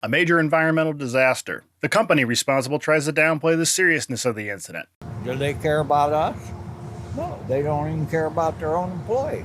A major environmental disaster. The company responsible tries to downplay the seriousness of the incident. Do they care about us? No, they don't even care about their own employees.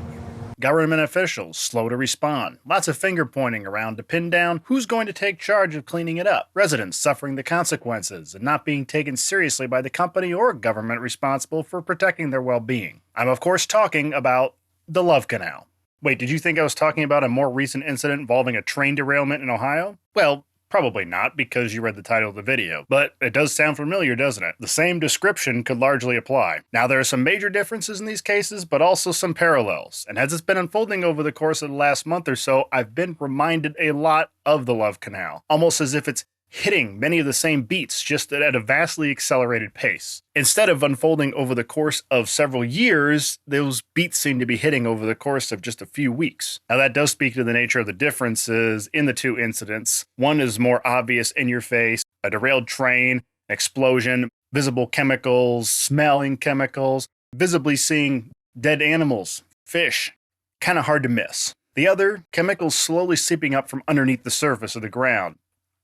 Government officials slow to respond. Lots of finger pointing around to pin down who's going to take charge of cleaning it up. Residents suffering the consequences and not being taken seriously by the company or government responsible for protecting their well-being. I'm of course talking about the Love Canal. Wait, did you think I was talking about a more recent incident involving a train derailment in Ohio? Well, probably not, because you read the title of the video, but it does sound familiar, doesn't it? The same description could largely apply. Now, there are some major differences in these cases, but also some parallels, and as it's been unfolding over the course of the last month or so, I've been reminded a lot of the Love Canal, almost as if it's hitting many of the same beats, just at a vastly accelerated pace. Instead of unfolding over the course of several years, those beats seem to be hitting over the course of just a few weeks. Now that does speak to the nature of the differences in the two incidents. One is more obvious in your face, a derailed train, explosion, visible chemicals, smelling chemicals, visibly seeing dead animals, fish, kind of hard to miss. The other, chemicals slowly seeping up from underneath the surface of the ground,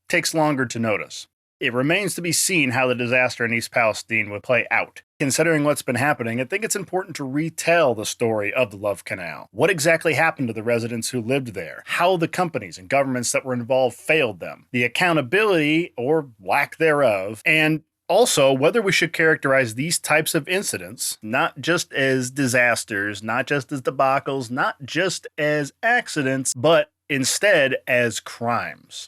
takes longer to notice. It remains to be seen how the disaster in East Palestine would play out. Considering what's been happening, I think it's important to retell the story of the Love Canal. What exactly happened to the residents who lived there? How the companies and governments that were involved failed them? The accountability, or lack thereof, and also whether we should characterize these types of incidents not just as disasters, not just as debacles, not just as accidents, but instead as crimes.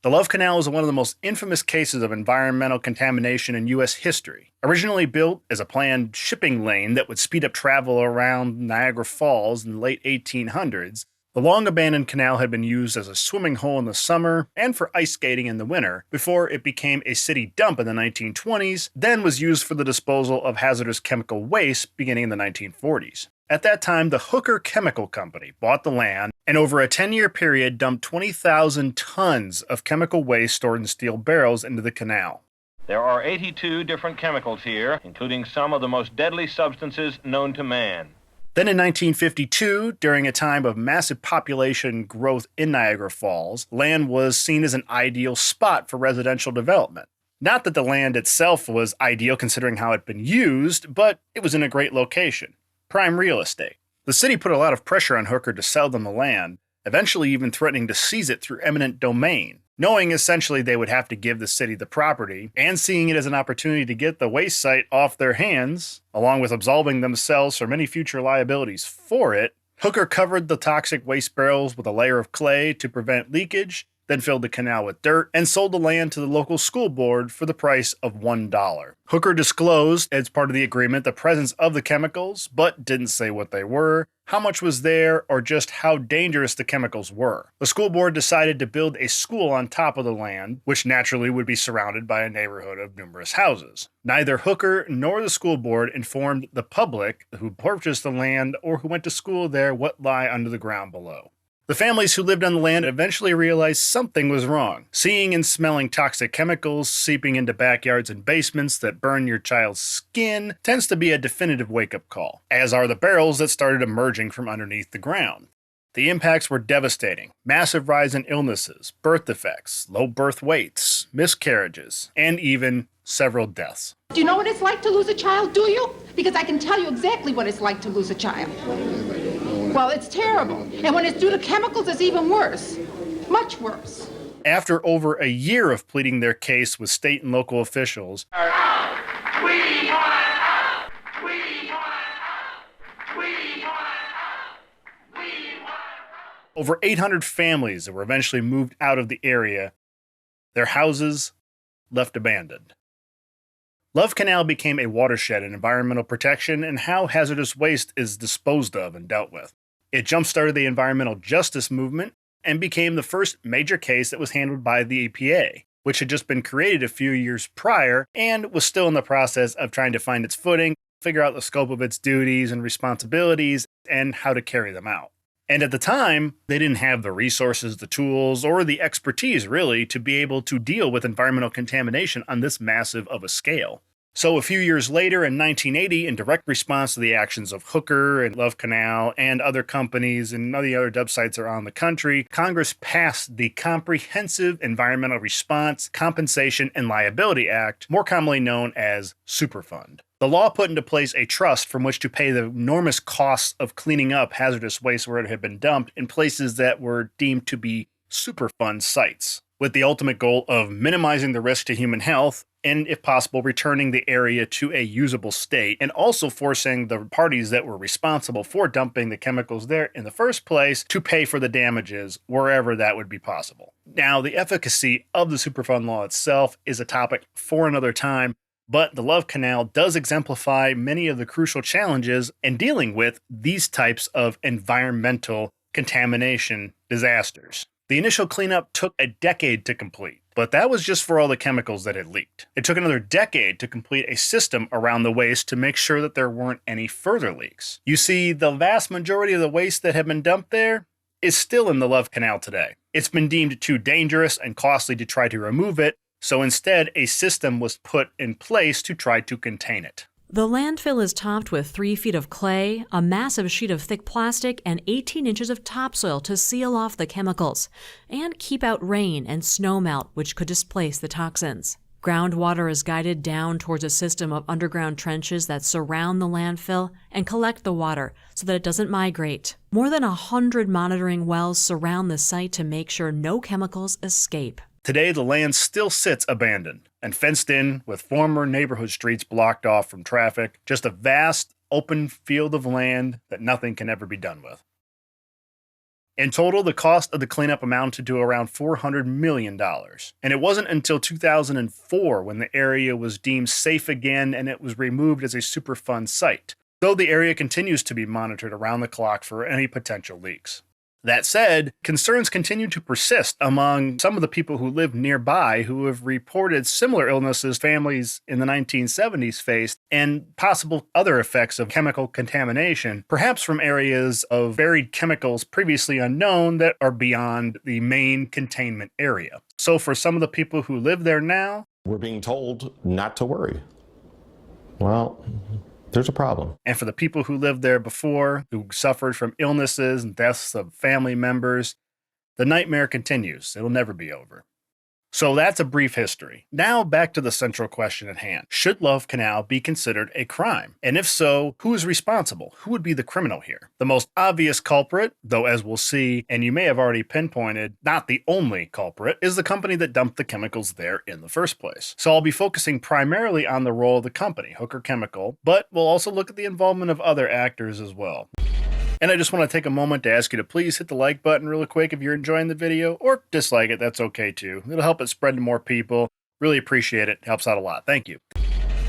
The Love Canal is one of the most infamous cases of environmental contamination in U.S. history. Originally built as a planned shipping lane that would speed up travel around Niagara Falls in the late 1800s, the long-abandoned canal had been used as a swimming hole in the summer and for ice skating in the winter, before it became a city dump in the 1920s, then was used for the disposal of hazardous chemical waste beginning in the 1940s. At that time, the Hooker Chemical Company bought the land and over a 10-year period dumped 20,000 tons of chemical waste stored in steel barrels into the canal. There are 82 different chemicals here, including some of the most deadly substances known to man. Then in 1952, during a time of massive population growth in Niagara Falls, land was seen as an ideal spot for residential development. Not that the land itself was ideal considering how it had been used, but it was in a great location. Prime real estate. The city put a lot of pressure on Hooker to sell them the land, eventually even threatening to seize it through eminent domain, knowing essentially they would have to give the city the property, and seeing it as an opportunity to get the waste site off their hands, along with absolving themselves from any future liabilities for it. Hooker covered the toxic waste barrels with a layer of clay to prevent leakage, then filled the canal with dirt, and sold the land to the local school board for the price of $1. Hooker disclosed, as part of the agreement, the presence of the chemicals, but didn't say what they were, how much was there, or just how dangerous the chemicals were. The school board decided to build a school on top of the land, which naturally would be surrounded by a neighborhood of numerous houses. Neither Hooker nor the school board informed the public who purchased the land or who went to school there what lay under the ground below. The families who lived on the land eventually realized something was wrong. Seeing and smelling toxic chemicals seeping into backyards and basements that burn your child's skin tends to be a definitive wake-up call, as are the barrels that started emerging from underneath the ground. The impacts were devastating. Massive rise in illnesses, birth defects, low birth weights, miscarriages, and even several deaths. Do you know what it's like to lose a child, do you? Because I can tell you exactly what it's like to lose a child. Well, it's terrible. And when it's due to chemicals, it's even worse. Much worse. After over a year of pleading their case with state and local officials, over 800 families that were eventually moved out of the area, their houses left abandoned. Love Canal became a watershed in environmental protection and how hazardous waste is disposed of and dealt with. It jump-started the environmental justice movement and became the first major case that was handled by the EPA, which had just been created a few years prior and was still in the process of trying to find its footing, figure out the scope of its duties and responsibilities, and how to carry them out. And at the time, they didn't have the resources, the tools, or the expertise, really, to be able to deal with environmental contamination on this massive of a scale. So a few years later, in 1980, in direct response to the actions of Hooker and Love Canal and other companies and the other dub sites around the country, Congress passed the Comprehensive Environmental Response, Compensation, and Liability Act, more commonly known as Superfund. The law put into place a trust from which to pay the enormous costs of cleaning up hazardous waste where it had been dumped in places that were deemed to be Superfund sites, with the ultimate goal of minimizing the risk to human health and, if possible, returning the area to a usable state, and also forcing the parties that were responsible for dumping the chemicals there in the first place to pay for the damages wherever that would be possible. Now, the efficacy of the Superfund law itself is a topic for another time, but the Love Canal does exemplify many of the crucial challenges in dealing with these types of environmental contamination disasters. The initial cleanup took a decade to complete, but that was just for all the chemicals that had leaked. It took another decade to complete a system around the waste to make sure that there weren't any further leaks. You see, the vast majority of the waste that had been dumped there is still in the Love Canal today. It's been deemed too dangerous and costly to try to remove it, so instead a system was put in place to try to contain it. The landfill is topped with 3 feet of clay, a massive sheet of thick plastic, and 18 inches of topsoil to seal off the chemicals and keep out rain and snowmelt, which could displace the toxins. Groundwater is guided down towards a system of underground trenches that surround the landfill and collect the water so that it doesn't migrate. More than 100 monitoring wells surround the site to make sure no chemicals escape. Today, the land still sits abandoned and fenced in with former neighborhood streets blocked off from traffic, just a vast open field of land that nothing can ever be done with. In total, the cost of the cleanup amounted to around $400 million, and it wasn't until 2004 when the area was deemed safe again and it was removed as a Superfund site, though the area continues to be monitored around the clock for any potential leaks. That said, concerns continue to persist among some of the people who live nearby who have reported similar illnesses families in the 1970s faced and possible other effects of chemical contamination, perhaps from areas of buried chemicals previously unknown that are beyond the main containment area. So for some of the people who live there now, we're being told not to worry. Well, there's a problem. And for the people who lived there before, who suffered from illnesses and deaths of family members, the nightmare continues. It'll never be over. So that's a brief history. Now back to the central question at hand. Should Love Canal be considered a crime? And if so, who is responsible? Who would be the criminal here? The most obvious culprit, though as we'll see, and you may have already pinpointed, not the only culprit, is the company that dumped the chemicals there in the first place. So I'll be focusing primarily on the role of the company, Hooker Chemical, but we'll also look at the involvement of other actors as well. And I just want to take a moment to ask you to please hit the like button really quick if you're enjoying the video, or dislike it, that's okay too. It'll help it spread to more people. Really appreciate it. Helps out a lot. Thank you.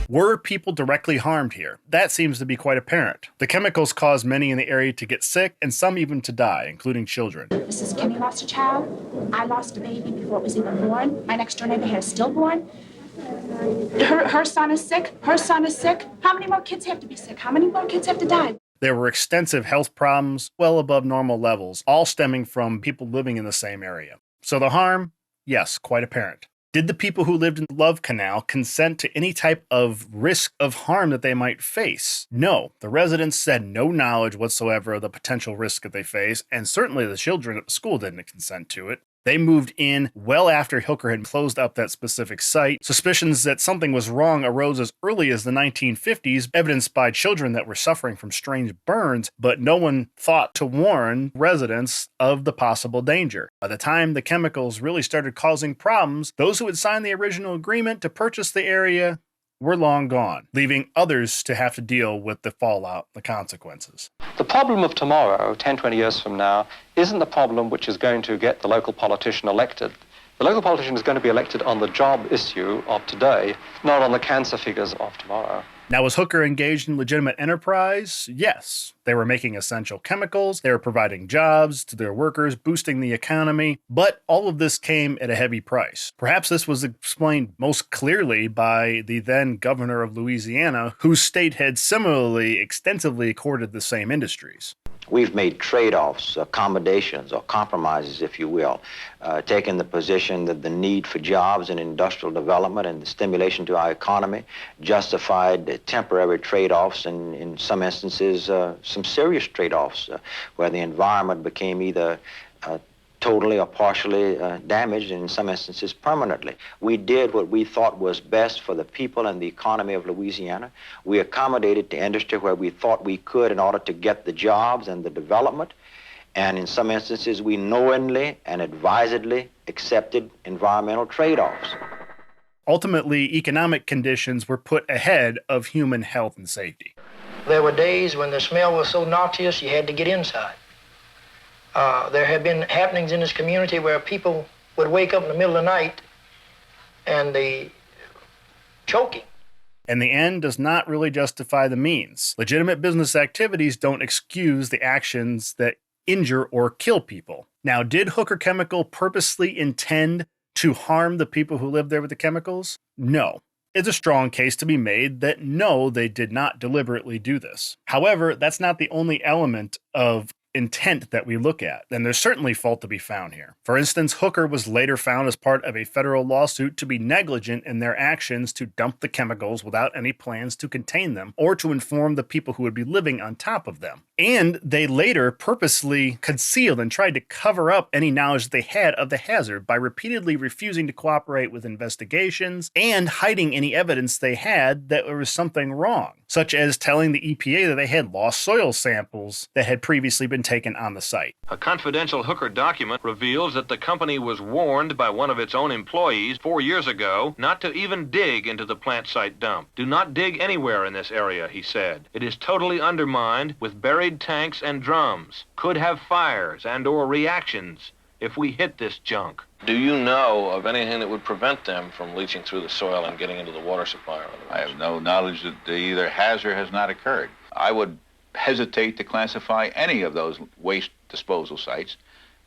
Were people directly harmed here? That seems to be quite apparent. The chemicals caused many in the area to get sick, and some even to die, including children. Mrs. Kenny lost a child. I lost a baby before it was even born. My next door neighbor had a stillborn. Her son is sick. Her son is sick. How many more kids have to be sick? How many more kids have to die? There were extensive health problems, well above normal levels, all stemming from people living in the same area. So the harm, yes, quite apparent. Did the people who lived in the Love Canal consent to any type of risk of harm that they might face? No. The residents said no knowledge whatsoever of the potential risk that they face, and certainly the children at the school didn't consent to it. They moved in well after Hooker had closed up that specific site. Suspicions that something was wrong arose as early as the 1950s, evidenced by children that were suffering from strange burns, but no one thought to warn residents of the possible danger. By the time the chemicals really started causing problems, those who had signed the original agreement to purchase the area were long gone, leaving others to have to deal with the fallout, the consequences. The problem of tomorrow, 10, 20 years from now, isn't the problem which is going to get the local politician elected. The local politician is going to be elected on the job issue of today, not on the cancer figures of tomorrow. Now, was Hooker engaged in legitimate enterprise? Yes. They were making essential chemicals, they were providing jobs to their workers, boosting the economy, but all of this came at a heavy price. Perhaps this was explained most clearly by the then governor of Louisiana, whose state had similarly extensively courted the same industries. We've made trade-offs, accommodations, or compromises, if you will, taking the position that the need for jobs and industrial development and the stimulation to our economy justified temporary trade-offs and, in some instances, some serious trade-offs where the environment became either totally or partially damaged, and in some instances permanently. We did what we thought was best for the people and the economy of Louisiana. We accommodated the industry where we thought we could in order to get the jobs and the development. And in some instances, we knowingly and advisedly accepted environmental trade-offs. Ultimately, economic conditions were put ahead of human health and safety. There were days when the smell was so noxious you had to get inside. There have been happenings in this community where people would wake up in the middle of the night and they choking. And the end does not really justify the means. Legitimate business activities don't excuse the actions that injure or kill people. Now, did Hooker Chemical purposely intend to harm the people who lived there with the chemicals? No. It's a strong case to be made that no, they did not deliberately do this. However, that's not the only element of intent that we look at, and there's certainly fault to be found here. For instance, Hooker was later found as part of a federal lawsuit to be negligent in their actions to dump the chemicals without any plans to contain them or to inform the people who would be living on top of them. And they later purposely concealed and tried to cover up any knowledge that they had of the hazard by repeatedly refusing to cooperate with investigations and hiding any evidence they had that there was something wrong, such as telling the EPA that they had lost soil samples that had previously been taken on the site. A confidential Hooker document reveals that the company was warned by one of its own employees 4 years ago not to even dig into the plant site dump. Do not dig anywhere in this area, he said. It is totally undermined with buried tanks and drums. Could have fires and or reactions if we hit this junk. Do you know of anything that would prevent them from leaching through the soil and getting into the water supply? I have no knowledge that either has or has not occurred. I would hesitate to classify any of those waste disposal sites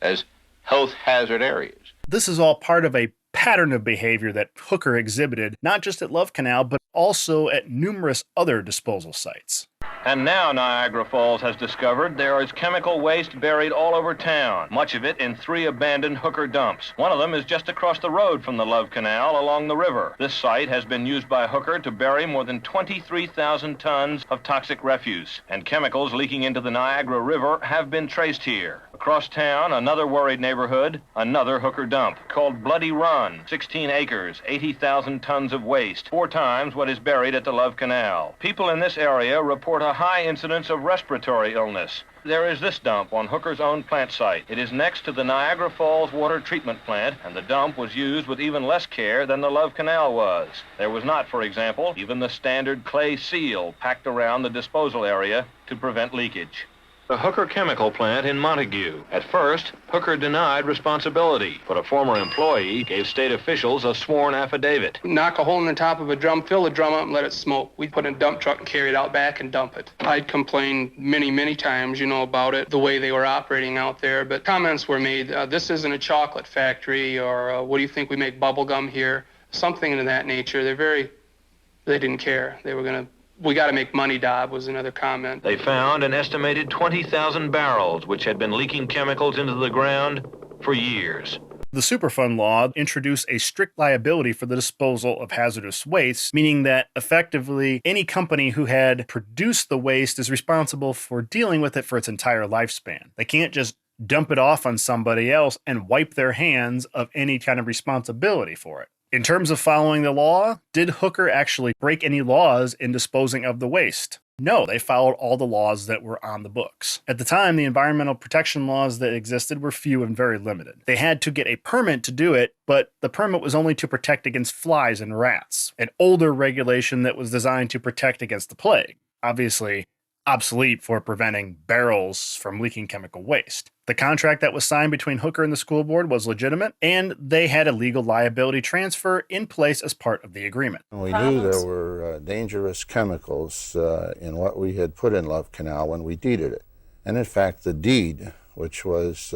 as health hazard areas. This is all part of a pattern of behavior that Hooker exhibited, not just at Love Canal, but also at numerous other disposal sites. And now Niagara Falls has discovered there is chemical waste buried all over town, much of it in 3 abandoned Hooker dumps. One of them is just across the road from the Love Canal along the river. This site has been used by Hooker to bury more than 23,000 tons of toxic refuse, and chemicals leaking into the Niagara River have been traced here. Across town, another worried neighborhood, another Hooker dump called Bloody Run, 16 acres, 80,000 tons of waste, 4 times what is buried at the Love Canal. People in this area report a high incidence of respiratory illness. There is this dump on Hooker's own plant site. It is next to the Niagara Falls water treatment plant, and the dump was used with even less care than the Love Canal was. There was not, for example, even the standard clay seal packed around the disposal area to prevent leakage. The Hooker chemical plant in Montague. At first, Hooker denied responsibility, but a former employee gave state officials a sworn affidavit. Knock a hole in the top of a drum, fill the drum up, and let it smoke. We'd put it in a dump truck and carry it out back and dump it. I'd complained many times, about it, the way they were operating out there, but comments were made, this isn't a chocolate factory, or what do you think, we make bubble gum here? Something of that nature. They didn't care. They were we got to make money, Dob, was another comment. They found an estimated 20,000 barrels, which had been leaking chemicals into the ground for years. The Superfund law introduced a strict liability for the disposal of hazardous waste, meaning that effectively any company who had produced the waste is responsible for dealing with it for its entire lifespan. They can't just dump it off on somebody else and wipe their hands of any kind of responsibility for it. In terms of following the law, did Hooker actually break any laws in disposing of the waste? No, they followed all the laws that were on the books. At the time, the environmental protection laws that existed were few and very limited. They had to get a permit to do it, but the permit was only to protect against flies and rats, an older regulation that was designed to protect against the plague. Obviously, obsolete for preventing barrels from leaking chemical waste. The contract that was signed between Hooker and the school board was legitimate, and they had a legal liability transfer in place as part of the agreement. We knew there were dangerous chemicals in what we had put in Love Canal when we deeded it. And in fact, the deed, which was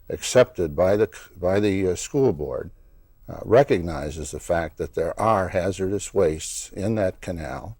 accepted by the school board, recognizes the fact that there are hazardous wastes in that canal,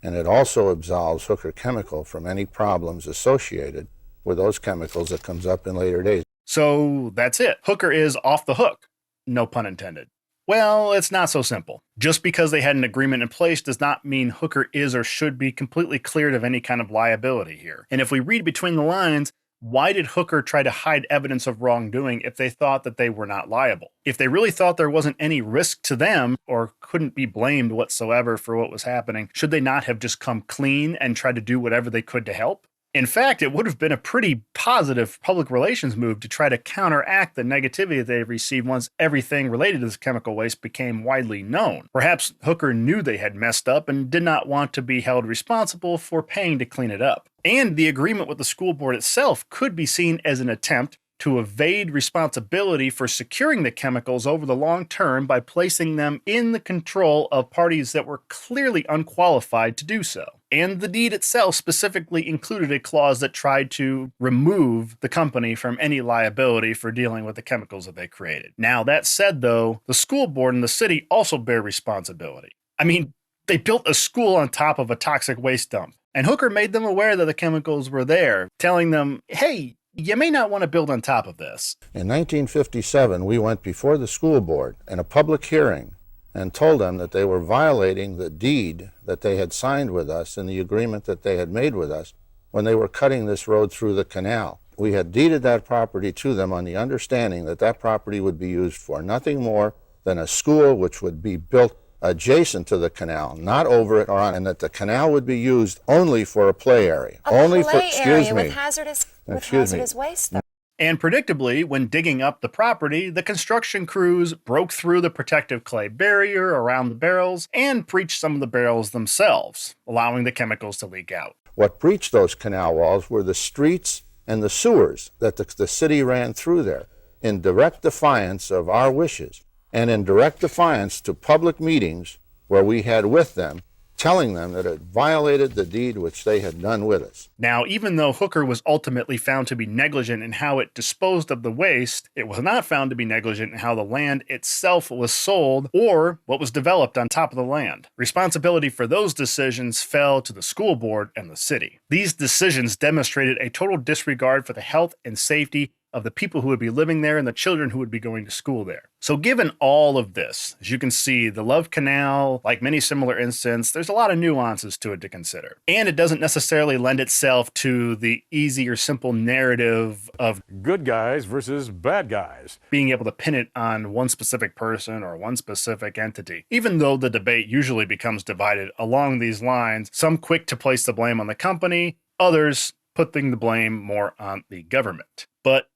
and it also absolves Hooker Chemical from any problems associated with those chemicals that comes up in later days. So that's it. Hooker is off the hook. No pun intended. Well, it's not so simple. Just because they had an agreement in place does not mean Hooker is or should be completely cleared of any kind of liability here. And if we read between the lines, why did Hooker try to hide evidence of wrongdoing if they thought that they were not liable? If they really thought there wasn't any risk to them or couldn't be blamed whatsoever for what was happening, should they not have just come clean and tried to do whatever they could to help? In fact, it would have been a pretty positive public relations move to try to counteract the negativity that they received once everything related to this chemical waste became widely known. Perhaps Hooker knew they had messed up and did not want to be held responsible for paying to clean it up. And the agreement with the school board itself could be seen as an attempt to evade responsibility for securing the chemicals over the long term by placing them in the control of parties that were clearly unqualified to do so. And the deed itself specifically included a clause that tried to remove the company from any liability for dealing with the chemicals that they created. Now, that said, though, the school board and the city also bear responsibility. I mean, they built a school on top of a toxic waste dump, and Hooker made them aware that the chemicals were there, telling them, hey, you may not want to build on top of this. In 1957, we went before the school board in a public hearing and told them that they were violating the deed that they had signed with us and the agreement that they had made with us when they were cutting this road through the canal. We had deeded that property to them on the understanding that that property would be used for nothing more than a school which would be built adjacent to the canal, not over it or on, and that the canal would be used only for a play area. With hazardous waste, though. And predictably, when digging up the property, the construction crews broke through the protective clay barrier around the barrels and breached some of the barrels themselves, allowing the chemicals to leak out. What breached those canal walls were the streets and the sewers that the city ran through there, in direct defiance of our wishes, and in direct defiance to public meetings where we had with them, telling them that it violated the deed which they had done with us. Now, even though Hooker was ultimately found to be negligent in how it disposed of the waste, it was not found to be negligent in how the land itself was sold or what was developed on top of the land. Responsibility for those decisions fell to the school board and the city. These decisions demonstrated a total disregard for the health and safety of the people who would be living there and the children who would be going to school there. So given all of this, as you can see, the Love Canal, like many similar incidents, there's a lot of nuances to it to consider. And it doesn't necessarily lend itself to the easy or simple narrative of good guys versus bad guys, being able to pin it on one specific person or one specific entity. Even though the debate usually becomes divided along these lines, some quick to place the blame on the company, others putting the blame more on the government. But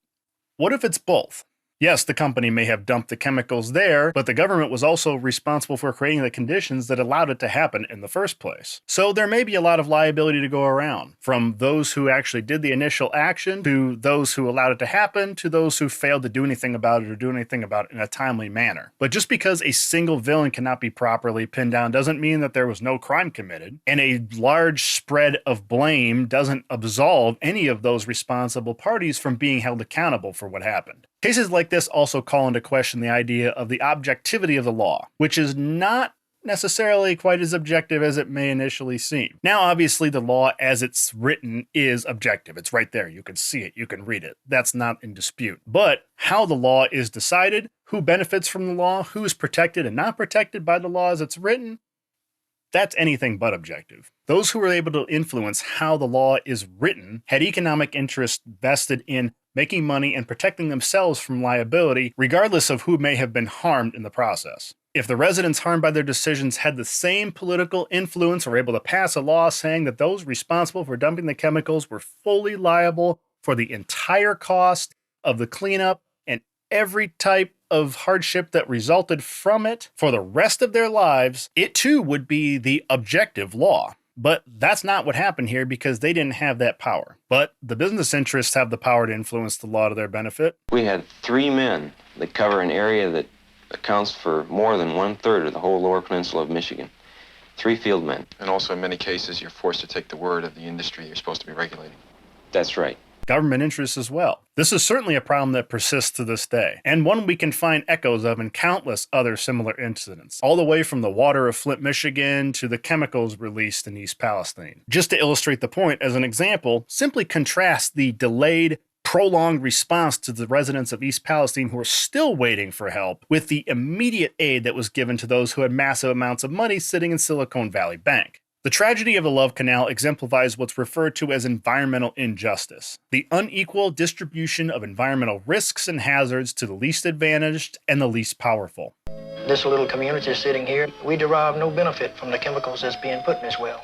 what if it's both? Yes, the company may have dumped the chemicals there, but the government was also responsible for creating the conditions that allowed it to happen in the first place. So there may be a lot of liability to go around, from those who actually did the initial action, to those who allowed it to happen, to those who failed to do anything about it or do anything about it in a timely manner. But just because a single villain cannot be properly pinned down doesn't mean that there was no crime committed, and a large spread of blame doesn't absolve any of those responsible parties from being held accountable for what happened. Cases like this also call into question the idea of the objectivity of the law, which is not necessarily quite as objective as it may initially seem. Now, obviously, the law as it's written is objective. It's right there. You can see it. You can read it. That's not in dispute. But how the law is decided, who benefits from the law, who is protected and not protected by the law as it's written, that's anything but objective. Those who were able to influence how the law is written had economic interest vested in making money and protecting themselves from liability, regardless of who may have been harmed in the process. If the residents harmed by their decisions had the same political influence or were able to pass a law saying that those responsible for dumping the chemicals were fully liable for the entire cost of the cleanup and every type of hardship that resulted from it for the rest of their lives, it too would be the objective law. But that's not what happened here because they didn't have that power. But the business interests have the power to influence the law to their benefit. We had 3 men that cover an area that accounts for more than 1/3 of the whole lower peninsula of Michigan. 3 field men. And also in many cases, you're forced to take the word of the industry you're supposed to be regulating. That's right. government interests as well. This is certainly a problem that persists to this day, and one we can find echoes of in countless other similar incidents, all the way from the water of Flint, Michigan to the chemicals released in East Palestine. Just to illustrate the point, as an example, simply contrast the delayed, prolonged response to the residents of East Palestine who are still waiting for help with the immediate aid that was given to those who had massive amounts of money sitting in Silicon Valley Bank. The tragedy of the Love Canal exemplifies what's referred to as environmental injustice, the unequal distribution of environmental risks and hazards to the least advantaged and the least powerful. This little community sitting here, we derive no benefit from the chemicals that's being put in this well.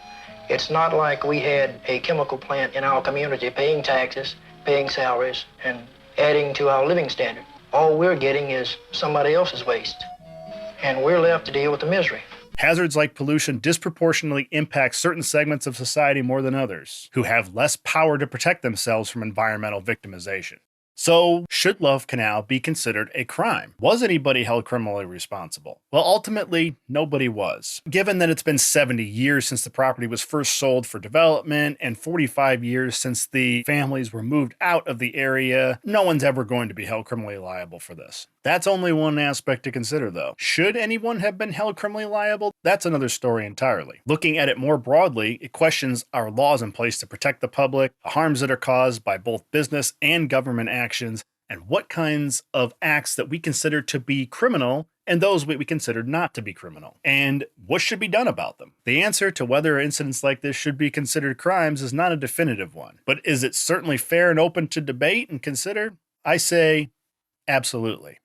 It's not like we had a chemical plant in our community paying taxes, paying salaries, and adding to our living standard. All we're getting is somebody else's waste, and we're left to deal with the misery. Hazards like pollution disproportionately impact certain segments of society more than others, who have less power to protect themselves from environmental victimization. So, should Love Canal be considered a crime? Was anybody held criminally responsible? Well, ultimately, nobody was. Given that it's been 70 years since the property was first sold for development and 45 years since the families were moved out of the area, no one's ever going to be held criminally liable for this. That's only one aspect to consider, though. Should anyone have been held criminally liable? That's another story entirely. Looking at it more broadly, it questions our laws in place to protect the public, the harms that are caused by both business and government actions, and what kinds of acts that we consider to be criminal and those we consider not to be criminal, and what should be done about them. The answer to whether incidents like this should be considered crimes is not a definitive one, but is it certainly fair and open to debate and consider? I say absolutely.